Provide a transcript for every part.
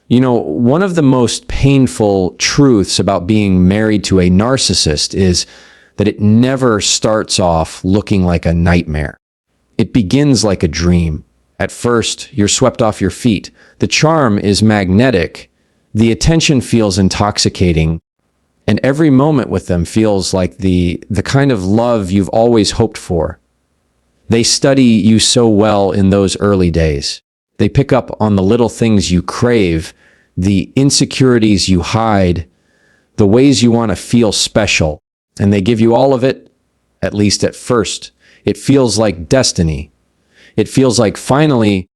One of the most painful truths about being married to a narcissist is that it never starts off looking like a nightmare. It begins like a dream. At first, you're swept off your feet. The charm is magnetic. The attention feels intoxicating. And every moment with them feels like the kind of love you've always hoped for. They study you so well in those early days. They pick up on the little things you crave, the insecurities you hide, the ways you want to feel special. And they give you all of it, at least at first. It feels like destiny. It feels like finally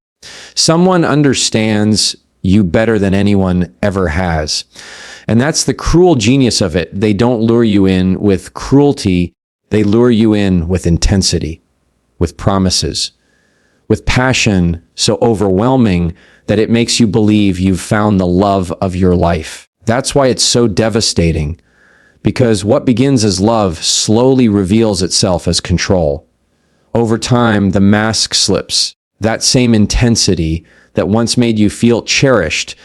someone understands you better than anyone ever has. And that's the cruel genius of it. They don't lure you in with cruelty. They lure you in with intensity, with promises, with passion so overwhelming that it makes you believe you've found the love of your life. That's why it's so devastating, because what begins as love slowly reveals itself as control. Over time, the mask slips. That same intensity that once made you feel cherished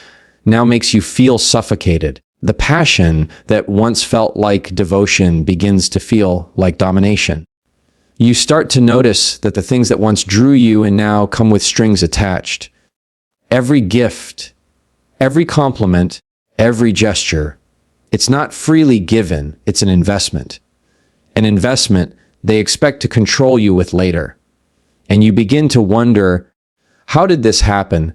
now makes you feel suffocated. The passion that once felt like devotion begins to feel like domination. You start to notice that the things that once drew you and now come with strings attached. Every gift, every compliment, every gesture, it's not freely given, it's an investment. An investment they expect to control you with later. And you begin to wonder, how did this happen?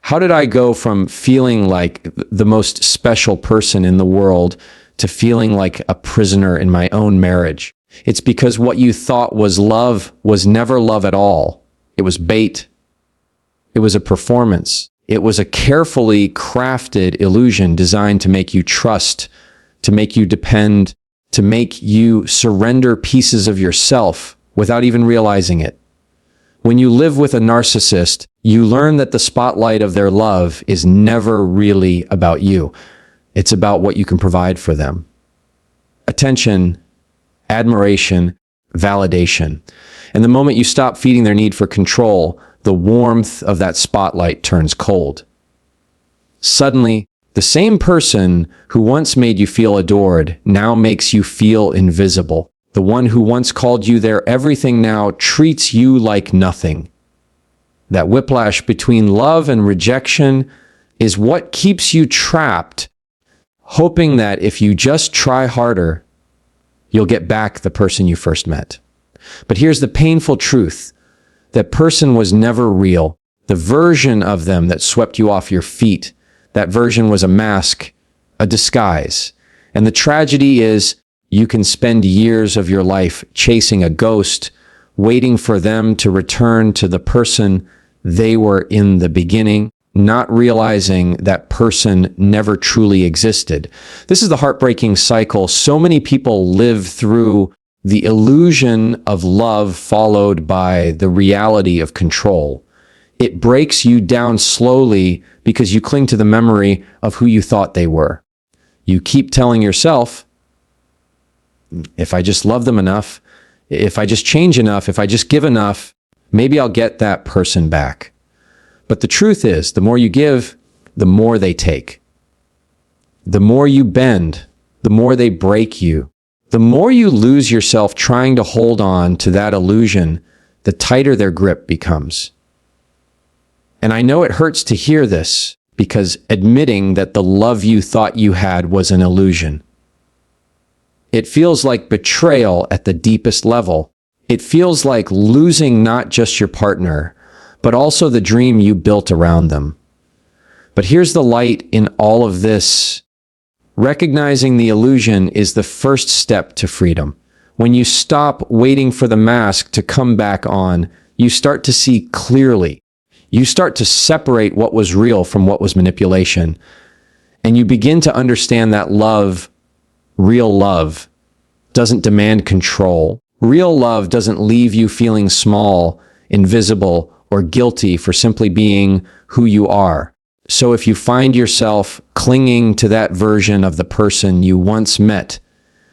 How did I go from feeling like the most special person in the world to feeling like a prisoner in my own marriage? It's because what you thought was love was never love at all. It was bait. It was a performance. It was a carefully crafted illusion designed to make you trust, to make you depend, to make you surrender pieces of yourself without even realizing it. When you live with a narcissist, you learn that the spotlight of their love is never really about you. It's about what you can provide for them. Attention, admiration, validation. And the moment you stop feeding their need for control, the warmth of that spotlight turns cold. Suddenly, the same person who once made you feel adored now makes you feel invisible. The one who once called you their everything now treats you like nothing. That whiplash between love and rejection is what keeps you trapped, hoping that if you just try harder, you'll get back the person you first met. But here's the painful truth. That person was never real. The version of them that swept you off your feet, that version was a mask, a disguise. And the tragedy is, you can spend years of your life chasing a ghost, waiting for them to return to the person they were in the beginning, not realizing that person never truly existed. This is the heartbreaking cycle so many people live through: the illusion of love followed by the reality of control. It breaks you down slowly because you cling to the memory of who you thought they were. You keep telling yourself, if I just love them enough, if I just change enough, if I just give enough, maybe I'll get that person back. But the truth is, the more you give, the more they take. The more you bend, the more they break you. The more you lose yourself trying to hold on to that illusion, the tighter their grip becomes. And I know it hurts to hear this, because admitting that the love you thought you had was an illusion. It feels like betrayal at the deepest level. It feels like losing not just your partner, but also the dream you built around them. But here's the light in all of this. Recognizing the illusion is the first step to freedom. When you stop waiting for the mask to come back on, you start to see clearly. You start to separate what was real from what was manipulation. And you begin to understand that love, real love, doesn't demand control. Real love doesn't leave you feeling small, invisible, or guilty for simply being who you are. So if you find yourself clinging to that version of the person you once met,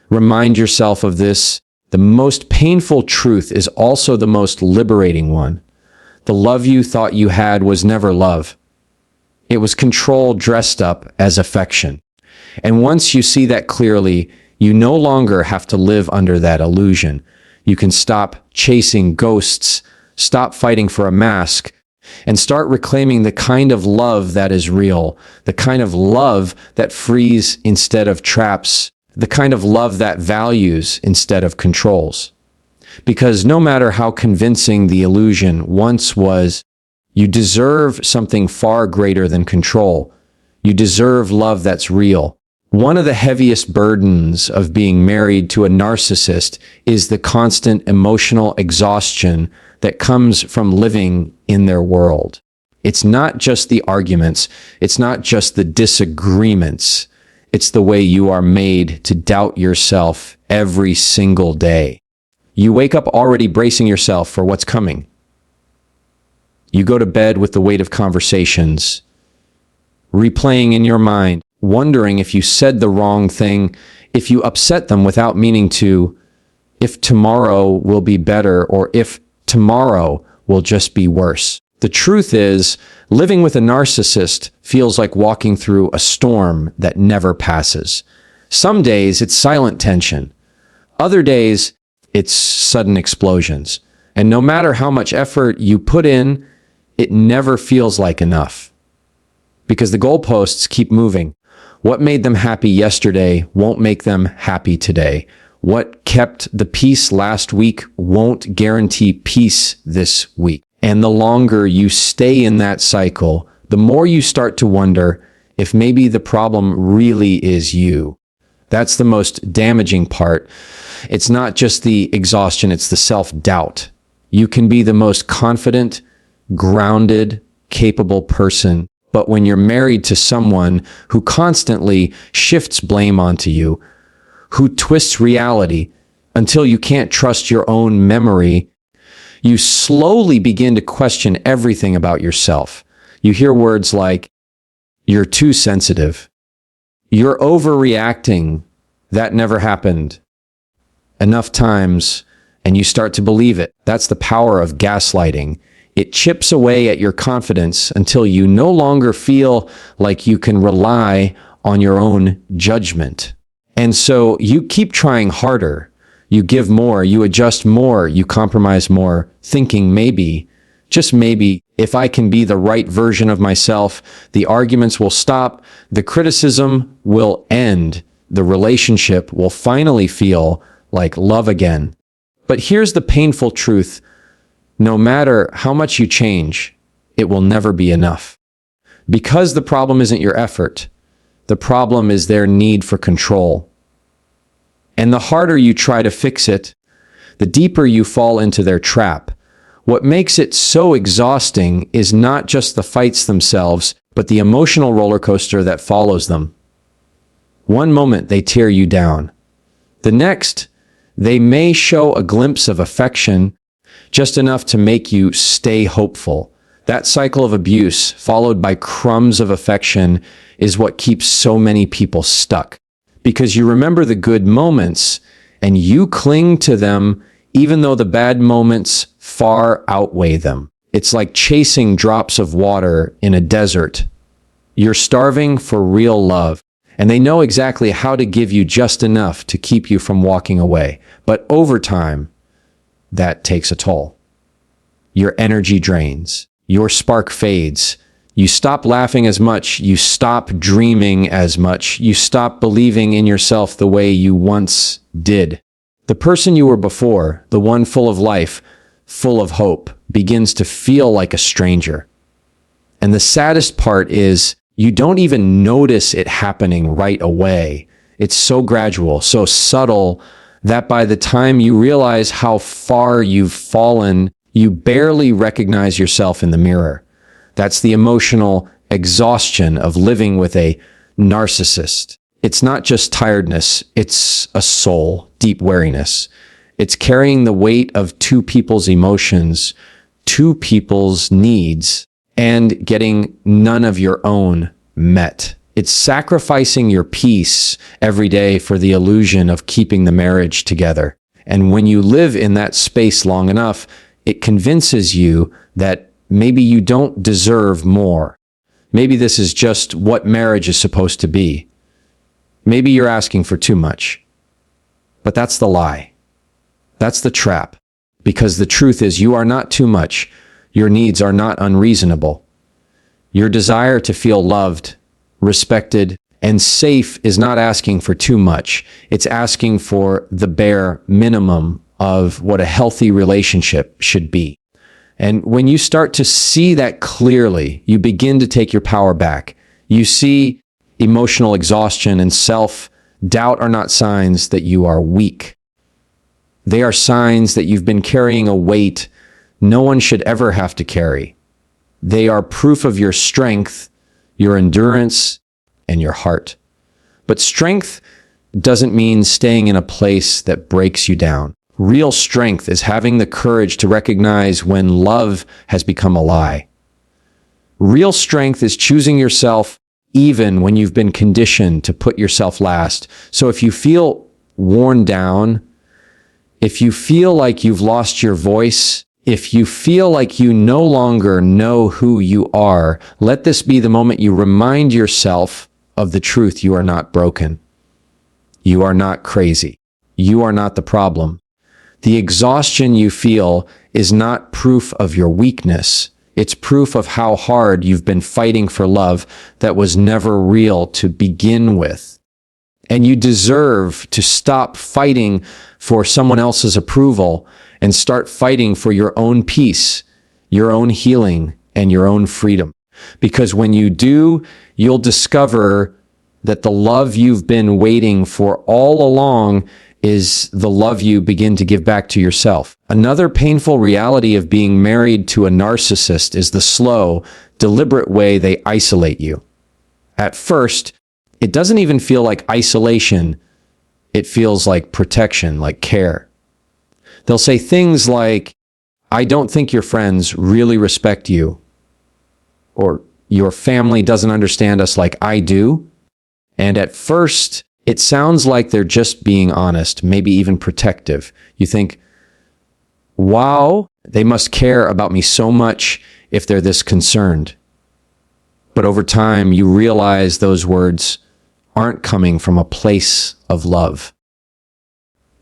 remind yourself of this. The most painful truth is also the most liberating one. The love you thought you had was never love. It was control dressed up as affection. And once you see that clearly, you no longer have to live under that illusion. You can stop chasing ghosts, stop fighting for a mask, and start reclaiming the kind of love that is real, the kind of love that frees instead of traps, the kind of love that values instead of controls. Because no matter how convincing the illusion once was, you deserve something far greater than control. You deserve love that's real. One of the heaviest burdens of being married to a narcissist is the constant emotional exhaustion that comes from living in their world. It's not just the arguments. It's not just the disagreements. It's the way you are made to doubt yourself every single day. You wake up already bracing yourself for what's coming. You go to bed with the weight of conversations, replaying in your mind, wondering if you said the wrong thing, if you upset them without meaning to, if tomorrow will be better, or if tomorrow will just be worse. The truth is, living with a narcissist feels like walking through a storm that never passes. Some days it's silent tension. Other days it's sudden explosions. And no matter how much effort you put in, it never feels like enough. Because the goalposts keep moving. What made them happy yesterday won't make them happy today. What kept the peace last week won't guarantee peace this week. And the longer you stay in that cycle, the more you start to wonder if maybe the problem really is you. That's the most damaging part. It's not just the exhaustion, it's the self-doubt. You can be the most confident, grounded, capable person, but when you're married to someone who constantly shifts blame onto you, who twists reality until you can't trust your own memory, you slowly begin to question everything about yourself. You hear words like, "You're too sensitive. You're overreacting. That never happened." Enough times, and you start to believe it. That's the power of gaslighting. It chips away at your confidence until you no longer feel like you can rely on your own judgment. And so you keep trying harder. You give more, you adjust more, you compromise more, thinking maybe, just maybe, if I can be the right version of myself, the arguments will stop, the criticism will end, the relationship will finally feel like love again. But here's the painful truth. No matter how much you change, it will never be enough. Because the problem isn't your effort. The problem is their need for control. And the harder you try to fix it, the deeper you fall into their trap. What makes it so exhausting is not just the fights themselves, but the emotional roller coaster that follows them. One moment they tear you down. The next, they may show a glimpse of affection, just enough to make you stay hopeful. That cycle of abuse, followed by crumbs of affection, is what keeps so many people stuck. Because you remember the good moments, and you cling to them even though the bad moments far outweigh them. It's like chasing drops of water in a desert. You're starving for real love, and they know exactly how to give you just enough to keep you from walking away. But over time, that takes a toll. Your energy drains. Your spark fades. You stop laughing as much. You stop dreaming as much. You stop believing in yourself the way you once did. The person you were before, the one full of life, full of hope, begins to feel like a stranger. And the saddest part is you don't even notice it happening right away. It's so gradual, so subtle, that by the time you realize how far you've fallen, you barely recognize yourself in the mirror. That's the emotional exhaustion of living with a narcissist. It's not just tiredness, it's a soul, deep weariness. It's carrying the weight of two people's emotions, two people's needs, and getting none of your own met. It's sacrificing your peace every day for the illusion of keeping the marriage together. And when you live in that space long enough, it convinces you that maybe you don't deserve more. Maybe this is just what marriage is supposed to be. Maybe you're asking for too much. But that's the lie. That's the trap. Because the truth is, you are not too much. Your needs are not unreasonable. Your desire to feel loved, respected, and safe is not asking for too much. It's asking for the bare minimum of what a healthy relationship should be. And when you start to see that clearly, you begin to take your power back. You see emotional exhaustion and self-doubt are not signs that you are weak. They are signs that you've been carrying a weight no one should ever have to carry. They are proof of your strength, your endurance, and your heart. But strength doesn't mean staying in a place that breaks you down. Real strength is having the courage to recognize when love has become a lie. Real strength is choosing yourself even when you've been conditioned to put yourself last. So if you feel worn down, if you feel like you've lost your voice, if you feel like you no longer know who you are, let this be the moment you remind yourself of the truth. You are not broken. You are not crazy. You are not the problem. The exhaustion you feel is not proof of your weakness. It's proof of how hard you've been fighting for love that was never real to begin with. And you deserve to stop fighting for someone else's approval and start fighting for your own peace, your own healing, and your own freedom. Because when you do, you'll discover that the love you've been waiting for all along is the love you begin to give back to yourself. Another painful reality of being married to a narcissist is the slow, deliberate way they isolate you. At first, it doesn't even feel like isolation. It feels like protection, like care. They'll say things like, "I don't think your friends really respect you," or "Your family doesn't understand us like I do." And at first, it sounds like they're just being honest, maybe even protective. You think, wow, they must care about me so much if they're this concerned. But over time, you realize those words aren't coming from a place of love.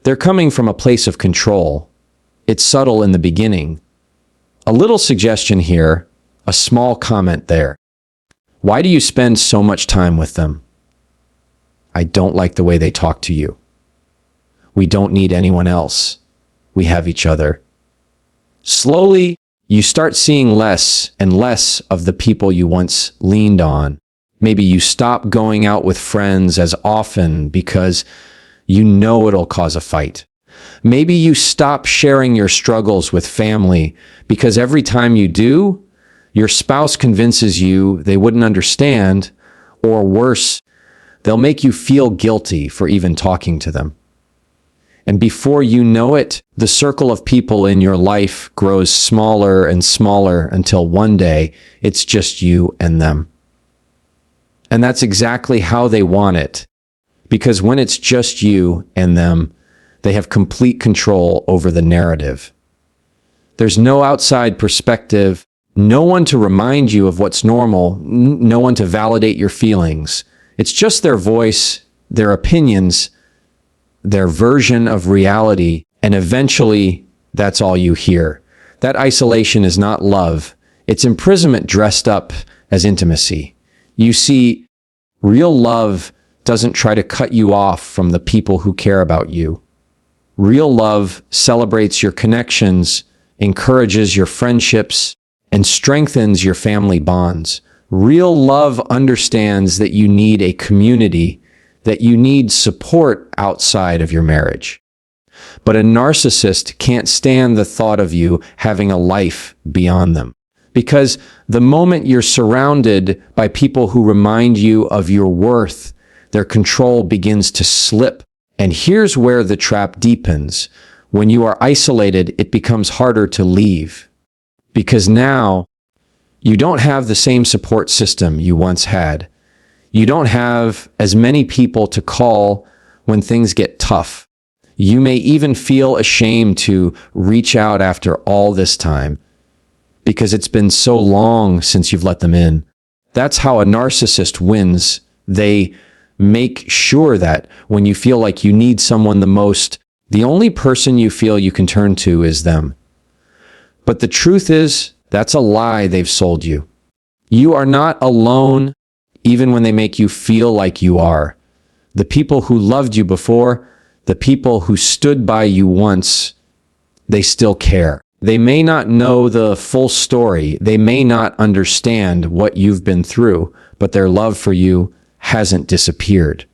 They're coming from a place of control. It's subtle in the beginning. A little suggestion here, a small comment there. Why do you spend so much time with them? I don't like the way they talk to you. We don't need anyone else. We have each other. Slowly, you start seeing less and less of the people you once leaned on. Maybe you stop going out with friends as often because you know it'll cause a fight. Maybe you stop sharing your struggles with family because every time you do, your spouse convinces you they wouldn't understand, or worse, they'll make you feel guilty for even talking to them. And before you know it, the circle of people in your life grows smaller and smaller until one day it's just you and them. And that's exactly how they want it. Because when it's just you and them, they have complete control over the narrative. There's no outside perspective, no one to remind you of what's normal, no one to validate your feelings. It's just their voice, their opinions, their version of reality, and eventually that's all you hear. That isolation is not love. It's imprisonment dressed up as intimacy. You see, real love doesn't try to cut you off from the people who care about you. Real love celebrates your connections, encourages your friendships, and strengthens your family bonds. Real love understands that you need a community, that you need support outside of your marriage. But a narcissist can't stand the thought of you having a life beyond them. Because the moment you're surrounded by people who remind you of your worth, their control begins to slip. And here's where the trap deepens. When you are isolated, it becomes harder to leave. Because now, you don't have the same support system you once had. You don't have as many people to call when things get tough. You may even feel ashamed to reach out after all this time because it's been so long since you've let them in. That's how a narcissist wins. They make sure that when you feel like you need someone the most, the only person you feel you can turn to is them. But the truth is, that's a lie they've sold you. You are not alone, even when they make you feel like you are. The people who loved you before, the people who stood by you once, they still care. They may not know the full story. They may not understand what you've been through, but their love for you hasn't disappeared.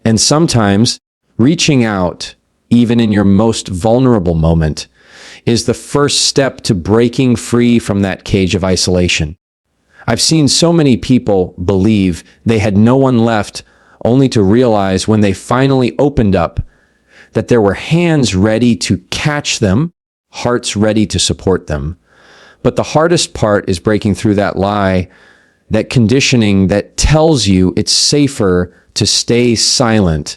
And sometimes reaching out, even in your most vulnerable moment, is the first step to breaking free from that cage of isolation. I've seen so many people believe they had no one left, only to realize when they finally opened up that there were hands ready to catch them, hearts ready to support them. But the hardest part is breaking through that lie, that conditioning that tells you it's safer to stay silent,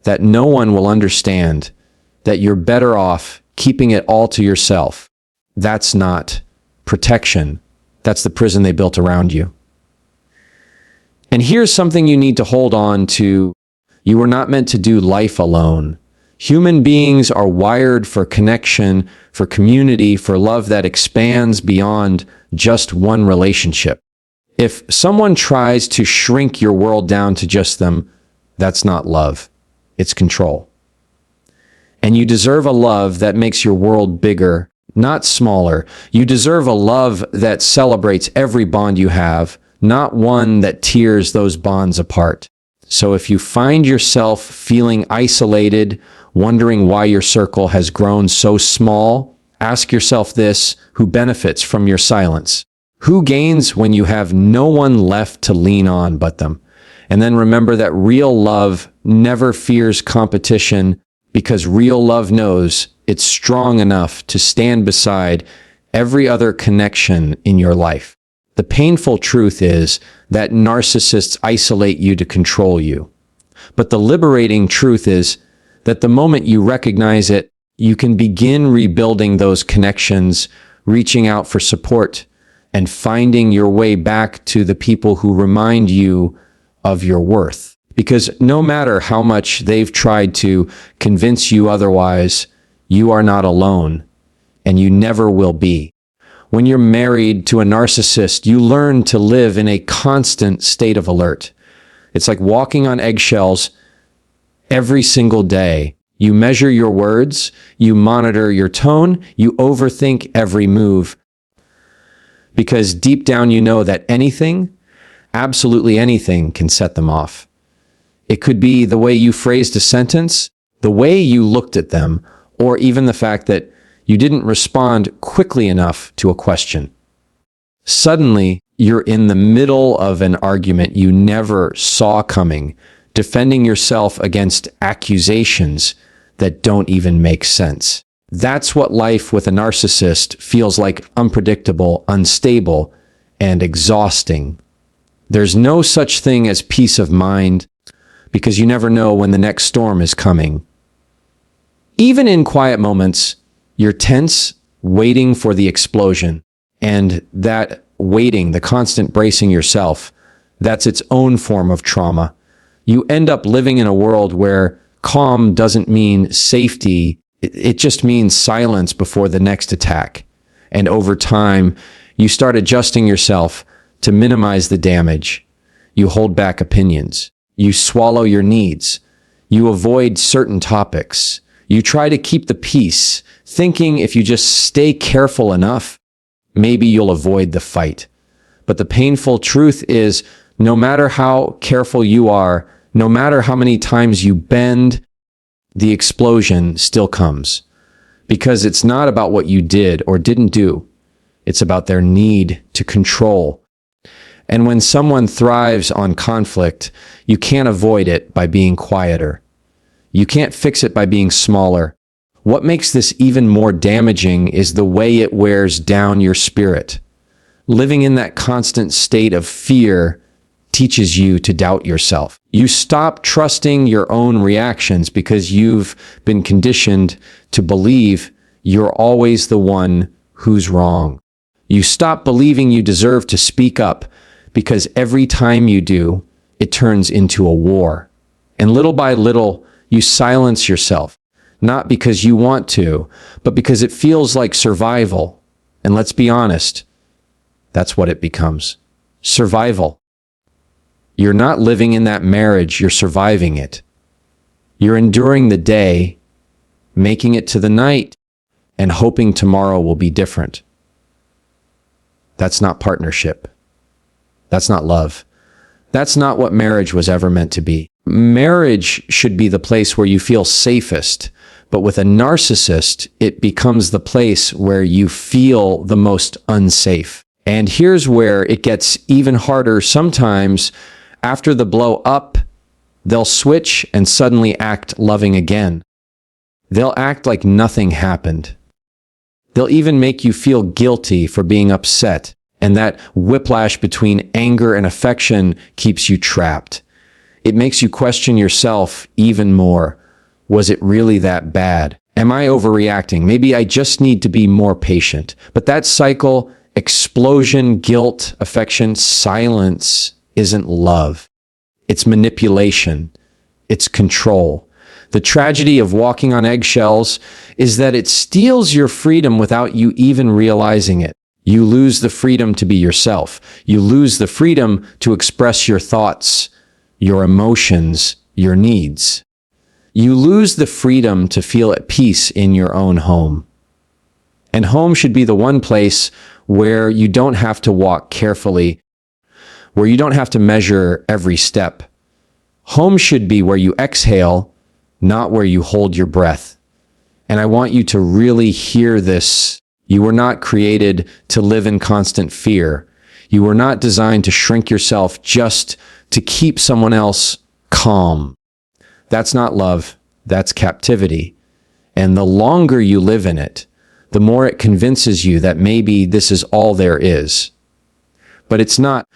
that no one will understand, that you're better off keeping it all to yourself. That's not protection. That's the prison they built around you. And here's something you need to hold on to. You were not meant to do life alone. Human beings are wired for connection, for community, for love that expands beyond just one relationship. If someone tries to shrink your world down to just them, that's not love. It's control. And you deserve a love that makes your world bigger, not smaller. You deserve a love that celebrates every bond you have, not one that tears those bonds apart. So if you find yourself feeling isolated, wondering why your circle has grown so small, ask yourself this: who benefits from your silence? Who gains when you have no one left to lean on but them? And then remember that real love never fears competition, because real love knows it's strong enough to stand beside every other connection in your life. The painful truth is that narcissists isolate you to control you. But the liberating truth is that the moment you recognize it, you can begin rebuilding those connections, reaching out for support, and finding your way back to the people who remind you of your worth. Because no matter how much they've tried to convince you otherwise, you are not alone, and you never will be. When you're married to a narcissist, you learn to live in a constant state of alert. It's like walking on eggshells every single day. You measure your words, you monitor your tone, you overthink every move. Because deep down you know that anything, absolutely anything, can set them off. It could be the way you phrased a sentence, the way you looked at them, or even the fact that you didn't respond quickly enough to a question. Suddenly, you're in the middle of an argument you never saw coming, defending yourself against accusations that don't even make sense. That's what life with a narcissist feels like: unpredictable, unstable, and exhausting. There's no such thing as peace of mind, because you never know when the next storm is coming. Even in quiet moments, you're tense, waiting for the explosion. And that waiting, the constant bracing yourself, that's its own form of trauma. You end up living in a world where calm doesn't mean safety. It just means silence before the next attack. And over time, you start adjusting yourself to minimize the damage. You hold back opinions. You swallow your needs. You avoid certain topics. You try to keep the peace, thinking if you just stay careful enough, maybe you'll avoid the fight. But the painful truth is, no matter how careful you are, no matter how many times you bend, the explosion still comes. Because it's not about what you did or didn't do. It's about their need to control. And when someone thrives on conflict, you can't avoid it by being quieter. You can't fix it by being smaller. What makes this even more damaging is the way it wears down your spirit. Living in that constant state of fear teaches you to doubt yourself. You stop trusting your own reactions because you've been conditioned to believe you're always the one who's wrong. You stop believing you deserve to speak up because every time you do, it turns into a war. And little by little, you silence yourself, not because you want to, but because it feels like survival. And let's be honest, that's what it becomes. Survival. You're not living in that marriage, you're surviving it. You're enduring the day, making it to the night, and hoping tomorrow will be different. That's not partnership. That's not love. That's not what marriage was ever meant to be. Marriage should be the place where you feel safest, but with a narcissist, it becomes the place where you feel the most unsafe. And here's where it gets even harder. Sometimes, after the blow up, they'll switch and suddenly act loving again. They'll act like nothing happened. They'll even make you feel guilty for being upset, and that whiplash between anger and affection keeps you trapped. It makes you question yourself even more. Was it really that bad? Am I overreacting? Maybe I just need to be more patient. But that cycle, explosion, guilt, affection, silence, isn't love. It's manipulation. It's control. The tragedy of walking on eggshells is that it steals your freedom without you even realizing it. You lose the freedom to be yourself. You lose the freedom to express your thoughts, your emotions, your needs. You lose the freedom to feel at peace in your own home. And home should be the one place where you don't have to walk carefully, where you don't have to measure every step. Home should be where you exhale, not where you hold your breath. And I want you to really hear this. You were not created to live in constant fear. You were not designed to shrink yourself just to keep someone else calm. That's not love. That's captivity. And the longer you live in it, the more it convinces you that maybe this is all there is. But it's not,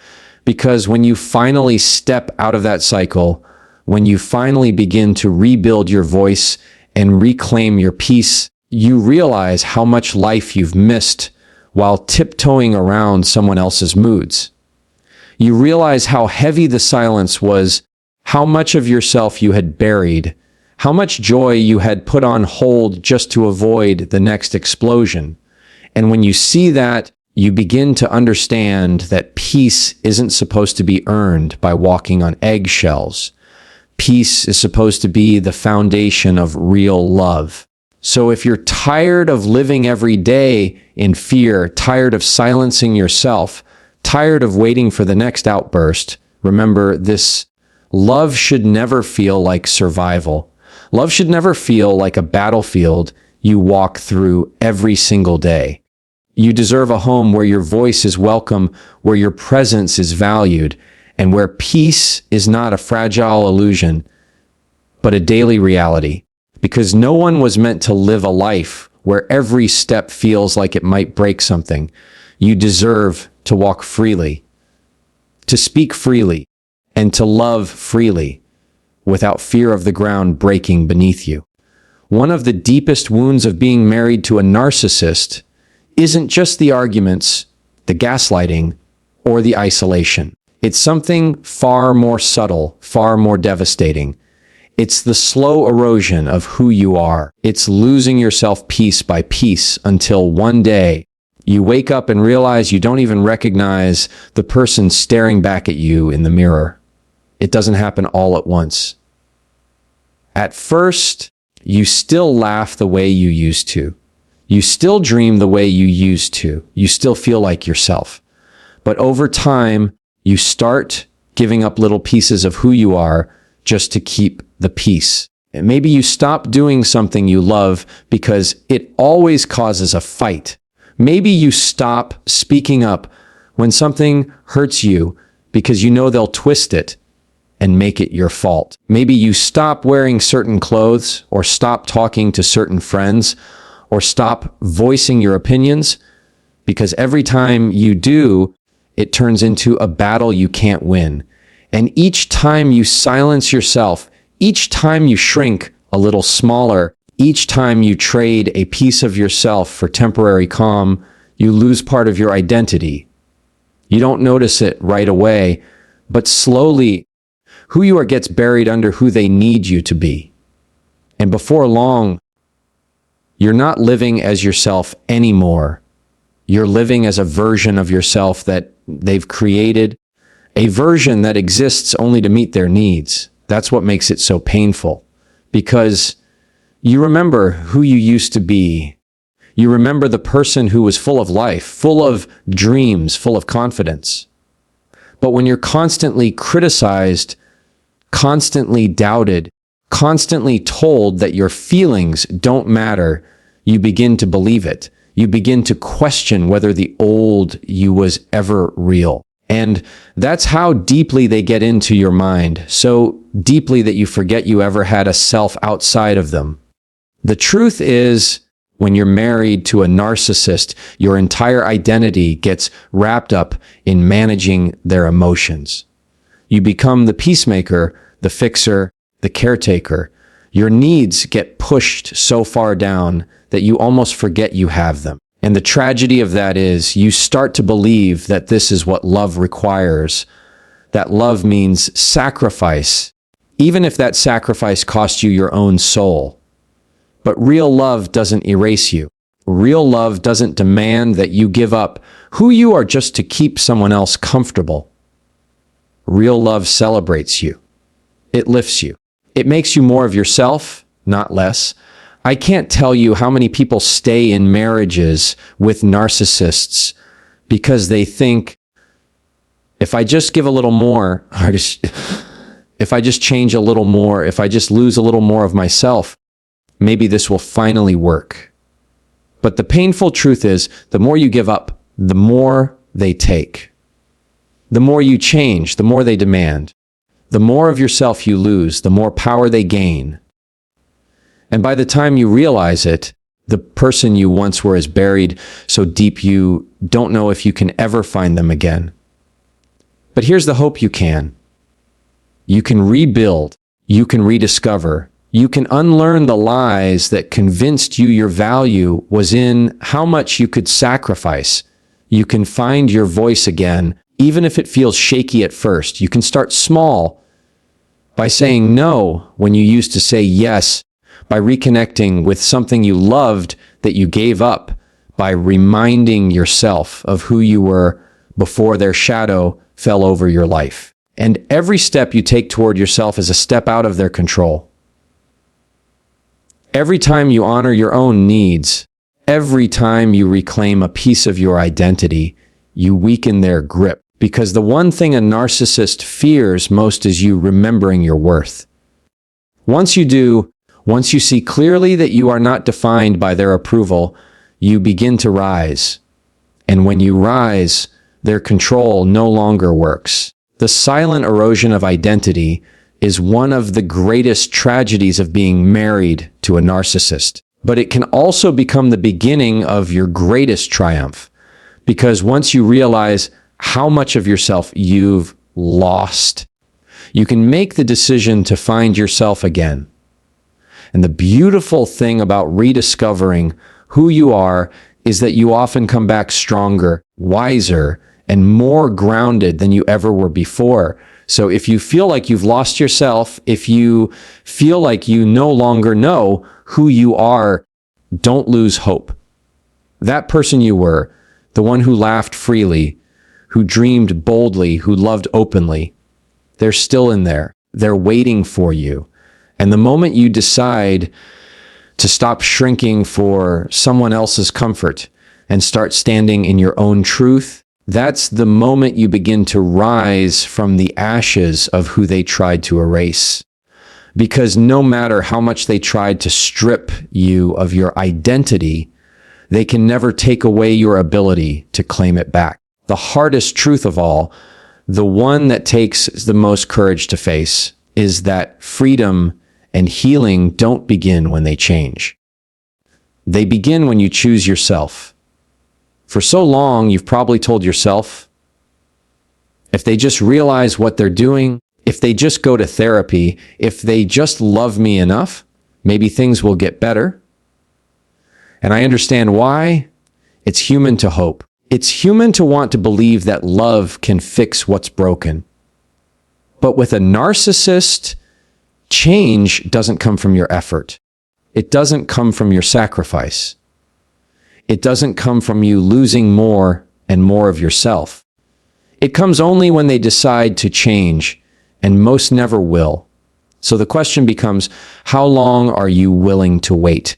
because when you finally step out of that cycle, when you finally begin to rebuild your voice and reclaim your peace, you realize how much life you've missed while tiptoeing around someone else's moods. You realize how heavy the silence was, how much of yourself you had buried, how much joy you had put on hold just to avoid the next explosion. And when you see that, you begin to understand that peace isn't supposed to be earned by walking on eggshells. Peace is supposed to be the foundation of real love. So if you're tired of living every day in fear, tired of silencing yourself, tired of waiting for the next outburst, remember this: love should never feel like survival. Love should never feel like a battlefield you walk through every single day. You deserve a home where your voice is welcome, where your presence is valued, and where peace is not a fragile illusion, but a daily reality. Because no one was meant to live a life where every step feels like it might break something. You deserve to walk freely, to speak freely, and to love freely, without fear of the ground breaking beneath you. One of the deepest wounds of being married to a narcissist isn't just the arguments, the gaslighting, or the isolation. It's something far more subtle, far more devastating. It's the slow erosion of who you are. It's losing yourself piece by piece until one day you wake up and realize you don't even recognize the person staring back at you in the mirror. It doesn't happen all at once. At first, you still laugh the way you used to. You still dream the way you used to. You still feel like yourself. But over time, you start giving up little pieces of who you are just to keep the peace. And maybe you stop doing something you love because it always causes a fight. Maybe you stop speaking up when something hurts you because you know they'll twist it and make it your fault. Maybe you stop wearing certain clothes, or stop talking to certain friends, or stop voicing your opinions because every time you do, it turns into a battle you can't win. And each time you silence yourself, each time you shrink a little smaller, each time you trade a piece of yourself for temporary calm, You lose part of your identity. You don't notice it right away, but slowly, who you are gets buried under who they need you to be. And before long, you're not living as yourself anymore. You're living as a version of yourself that they've created, a version that exists only to meet their needs. That's what makes it so painful, because you remember who you used to be. You remember the person who was full of life, full of dreams, full of confidence. But when you're constantly criticized, constantly doubted, constantly told that your feelings don't matter, you begin to believe it. You begin to question whether the old you was ever real. And that's how deeply they get into your mind, so deeply that you forget you ever had a self outside of them. The truth is, when you're married to a narcissist, your entire identity gets wrapped up in managing their emotions. You become the peacemaker, the fixer, the caretaker. Your needs get pushed so far down that you almost forget you have them. And the tragedy of that is you start to believe that this is what love requires, that love means sacrifice, even if that sacrifice costs you your own soul. But real love doesn't erase you. Real love doesn't demand that you give up who you are just to keep someone else comfortable. Real love celebrates you. It lifts you. It makes you more of yourself, not less. I can't tell you how many people stay in marriages with narcissists because they think, if I just give a little more, if I just change a little more, if I just lose a little more of myself, maybe this will finally work. But the painful truth is, the more you give up, the more they take. The more you change, the more they demand. The more of yourself you lose, the more power they gain. And by the time you realize it, the person you once were is buried so deep you don't know if you can ever find them again. But here's the hope you can. You can rebuild. You can rediscover. You can unlearn the lies that convinced you your value was in how much you could sacrifice. You can find your voice again, even if it feels shaky at first. You can start small by saying no when you used to say yes, by reconnecting with something you loved that you gave up, by reminding yourself of who you were before their shadow fell over your life. And every step you take toward yourself is a step out of their control. Every time you honor your own needs, every time you reclaim a piece of your identity, you weaken their grip. Because the one thing a narcissist fears most is you remembering your worth. Once you do, once you see clearly that you are not defined by their approval, you begin to rise. And when you rise, their control no longer works. The silent erosion of identity is one of the greatest tragedies of being married to a narcissist. But it can also become the beginning of your greatest triumph. Because once you realize how much of yourself you've lost, you can make the decision to find yourself again. And the beautiful thing about rediscovering who you are is that you often come back stronger, wiser, and more grounded than you ever were before. So if you feel like you've lost yourself, if you feel like you no longer know who you are, don't lose hope. That person you were, the one who laughed freely, who dreamed boldly, who loved openly, they're still in there. They're waiting for you. And the moment you decide to stop shrinking for someone else's comfort and start standing in your own truth, that's the moment you begin to rise from the ashes of who they tried to erase. Because no matter how much they tried to strip you of your identity, they can never take away your ability to claim it back. The hardest truth of all, the one that takes the most courage to face, is that freedom and healing don't begin when they change. They begin when you choose yourself. For so long, you've probably told yourself, if they just realize what they're doing, if they just go to therapy, if they just love me enough, maybe things will get better. And I understand why. It's human to hope. It's human to want to believe that love can fix what's broken. But with a narcissist, change doesn't come from your effort. It doesn't come from your sacrifice. It doesn't come from you losing more and more of yourself. It comes only when they decide to change, and most never will. So the question becomes, how long are you willing to wait?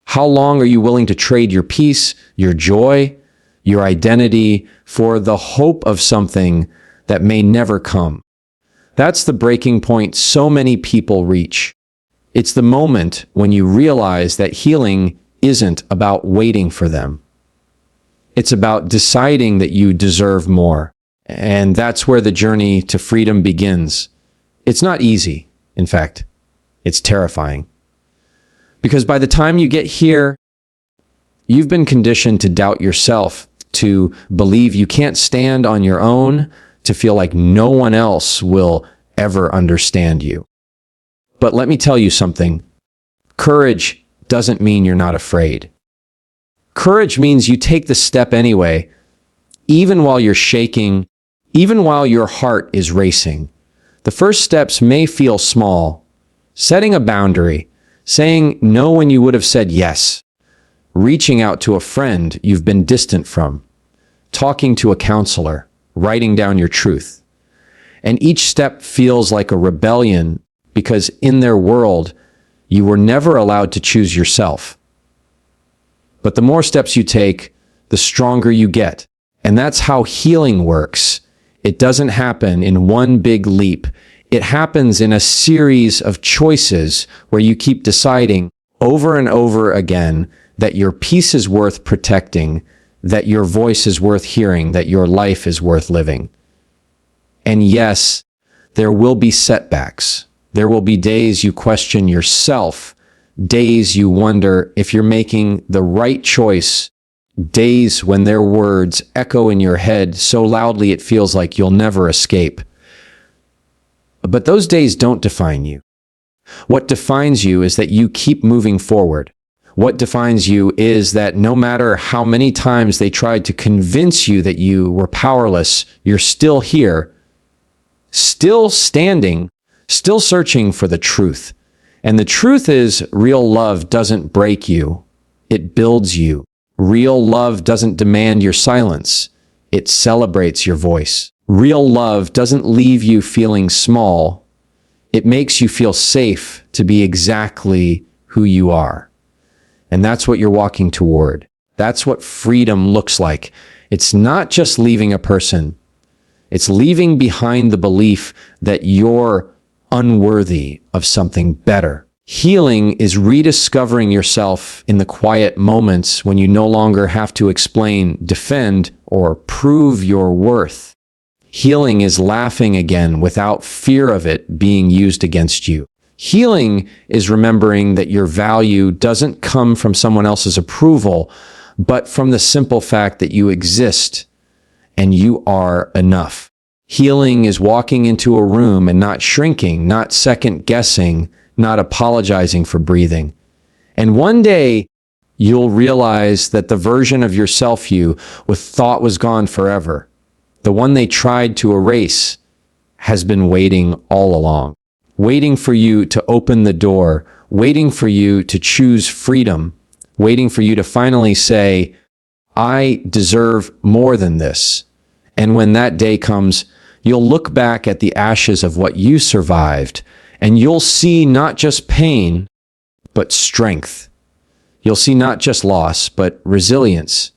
How long are you willing to trade your peace, your joy, your identity for the hope of something that may never come? That's the breaking point so many people reach. It's the moment when you realize that healing isn't about waiting for them. It's about deciding that you deserve more. And that's where the journey to freedom begins. It's not easy. In fact, it's terrifying. Because by the time you get here, you've been conditioned to doubt yourself, to believe you can't stand on your own, to feel like no one else will ever understand you. But let me tell you something. Courage doesn't mean you're not afraid. Courage means you take the step anyway, even while you're shaking, even while your heart is racing. The first steps may feel small. Setting a boundary, saying no when you would have said yes, reaching out to a friend you've been distant from, talking to a counselor, writing down your truth. And each step feels like a rebellion because in their world, you were never allowed to choose yourself. But the more steps you take, the stronger you get. And that's how healing works. It doesn't happen in one big leap. It happens in a series of choices where you keep deciding over and over again that your peace is worth protecting, that your voice is worth hearing, that your life is worth living. And yes, there will be setbacks. There will be days you question yourself, days you wonder if you're making the right choice, days when their words echo in your head so loudly it feels like you'll never escape. But those days don't define you. What defines you is that you keep moving forward. What defines you is that no matter how many times they tried to convince you that you were powerless, you're still here, still standing, still searching for the truth. And the truth is, real love doesn't break you. It builds you. Real love doesn't demand your silence. It celebrates your voice. Real love doesn't leave you feeling small. It makes you feel safe to be exactly who you are. And that's what you're walking toward. That's what freedom looks like. It's not just leaving a person. It's leaving behind the belief that you're unworthy of something better. Healing is rediscovering yourself in the quiet moments when you no longer have to explain, defend, or prove your worth. Healing is laughing again without fear of it being used against you. Healing is remembering that your value doesn't come from someone else's approval, but from the simple fact that you exist and you are enough. Healing is walking into a room and not shrinking, not second guessing, not apologizing for breathing. And one day, you'll realize that the version of yourself you thought was gone forever, the one they tried to erase, has been waiting all along, waiting for you to open the door, waiting for you to choose freedom, waiting for you to finally say, I deserve more than this. And when that day comes, you'll look back at the ashes of what you survived, and you'll see not just pain, but strength. You'll see not just loss, but resilience.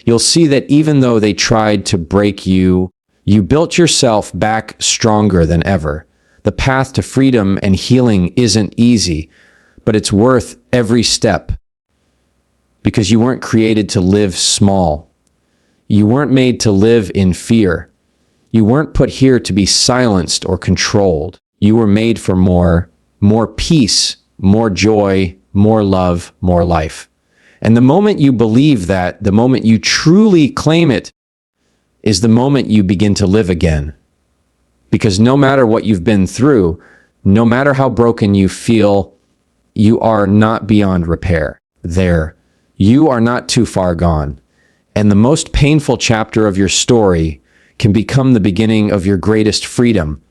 You'll see that even though they tried to break you, you built yourself back stronger than ever. The path to freedom and healing isn't easy, but it's worth every step. Because you weren't created to live small. You weren't made to live in fear. You weren't put here to be silenced or controlled. You were made for more peace, more joy, more love, more life. And the moment you believe that, the moment you truly claim it, is the moment you begin to live again. Because no matter what you've been through, no matter how broken you feel, you are not beyond repair. You are not too far gone. And the most painful chapter of your story can become the beginning of your greatest freedom